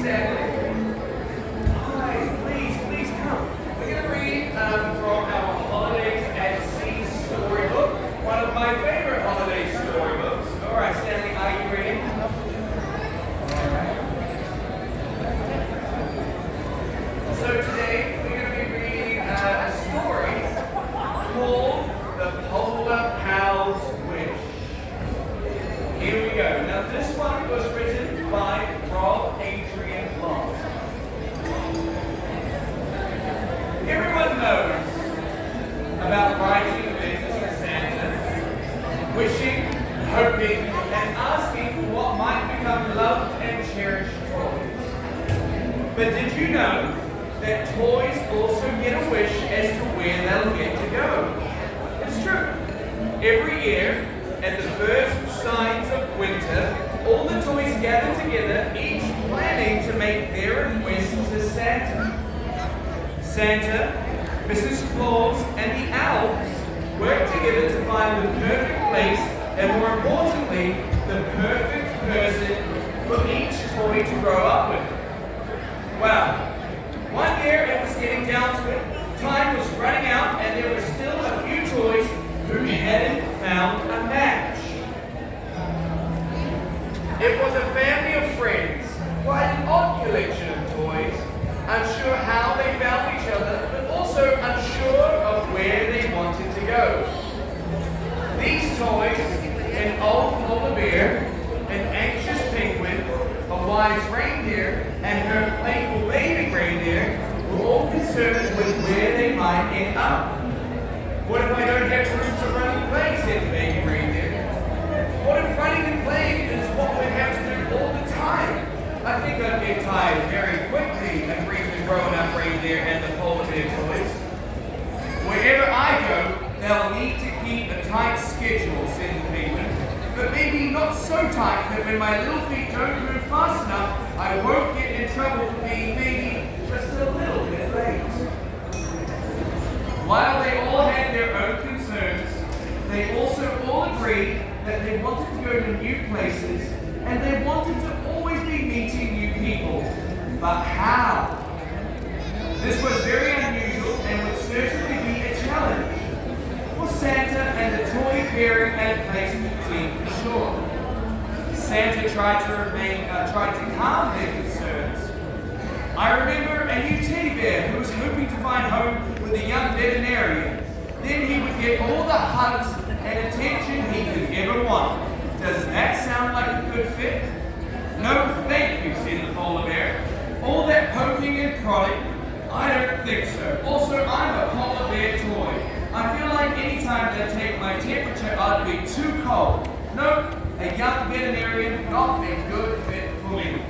Stanley. Hi, please come. We're going to read from our Holidays at Sea storybook, one of my favorite holiday storybooks. All right, Stanley, are you ready? All right. So today we're going to be reading a story called The Polar Pal's Wish. Here we go. Now this one was written by Adrian Long. Everyone knows about writing letters to Santa, wishing, hoping, and asking for what might become loved and cherished toys. But did you know that toys also get a wish as to where they'll get to go? It's true. Every year, at the first signs of winter, all the toys gather together, each planning to make their request to Santa. Santa, Mrs. Claus, and the elves work together to find the perfect place and, more importantly, the perfect person for each toy to grow up with. Well, one year it was getting down to it, time was running out, and there were still a few toys who hadn't found a match. It was a family of friends, quite an odd collection of toys, unsure how they found each other, but also unsure of where they wanted to go. These toys, an old polar bear, an anxious penguin, a wise reindeer, and her playful baby reindeer, were all concerned with where they might end up. What if I don't have room to run and play, said the baby reindeer. What if running and playing is what we have to do all the time? I think I'd get tired very quickly, agreed the grown-up reindeer and the polar bear toys. Wherever I go, they'll need to keep a tight schedule, said the penguin, but maybe not so tight that when my little feet don't move fast enough, I won't get in trouble for being maybe just a little bit late. While they all had their own concerns, they also all agreed that they wanted to go to new places and they wanted to always be meeting new people. But how? This was very unusual and would certainly be a challenge for Santa and the toy-bearing and placement team for sure. Santa tried to calm their concerns. I remember a new teddy bear who was hoping to find home with a young veterinarian. Then he would get all the hugs and attention he could ever want. Does that sound like a good fit? No, thank you, said the polar bear. All that poking and prodding? I don't think so. Also, I'm a polar bear toy. I feel like any time they take my temperature, I'd be too cold. Nope, a young veterinarian, not a good fit for me.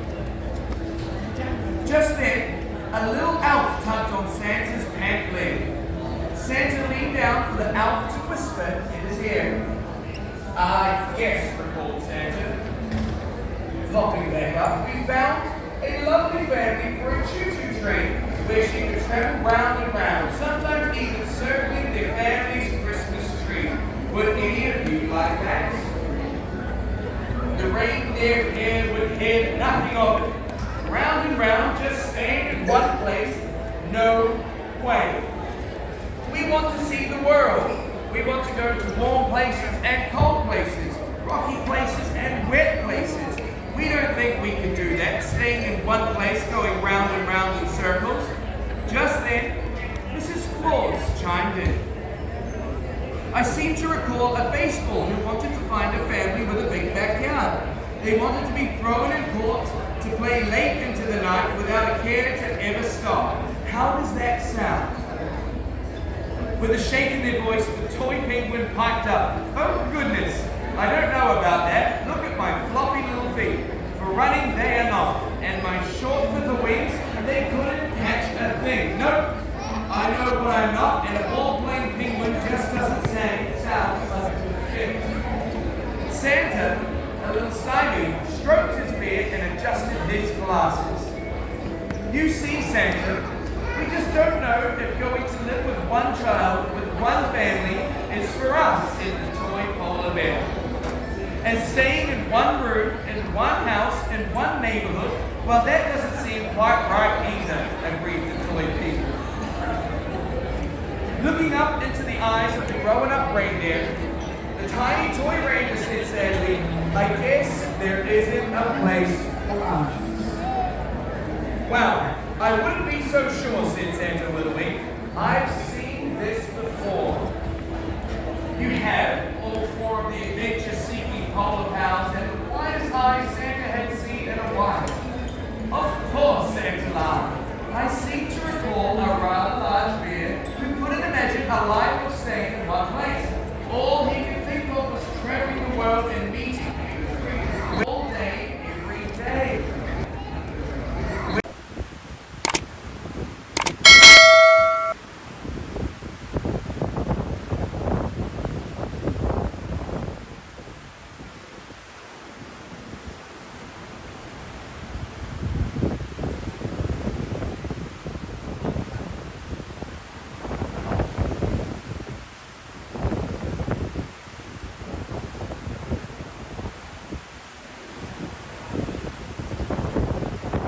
Just then, a little elf tugged on Santa's pant leg. Santa leaned down for the elf to whisper in his ear. Yes, recalled Santa. Popping back up, we found a lovely family for a choo-choo train where she could travel round and round, sometimes even circling their family's Christmas tree. Would any of you like that? The reindeer here would hear nothing of it. Round and round, just staying in one place. No way. We want to see the world. We want to go to warm places and cold places, rocky places and wet places. We don't think we can do that, staying in one place, going round and round in circles. Just then, Mrs. Claus chimed in. I seem to recall a baseball who wanted to find a family with a big backyard. They wanted to be thrown and caught, to play late into the night without a care to ever stop. How does that sound? With a shake in their voice, the toy penguin piped up. Oh goodness, I don't know about that. Look at my floppy little feet. For running, they are not. And my short with the wings, they couldn't catch a thing. Nope, I know what I'm not, and a ball-playing penguin just doesn't sound like a good fit. Santa, a little stymied, stroked his beard and adjusted his glasses. You see, Santa, we just don't know if going to live with one child, with one family, is for us, said the toy polar bear. And staying in one room, in one house, in one neighborhood, well, that doesn't seem quite right either, agreed the toy people. Looking up into the eyes of the growing-up reindeer, the tiny toy reindeer said sadly, I guess there isn't a place for us. Well, I wouldn't be so sure, said Santa wittily. I've seen this before. You have all four of the adventure-seeking polar pals and the brightest eyes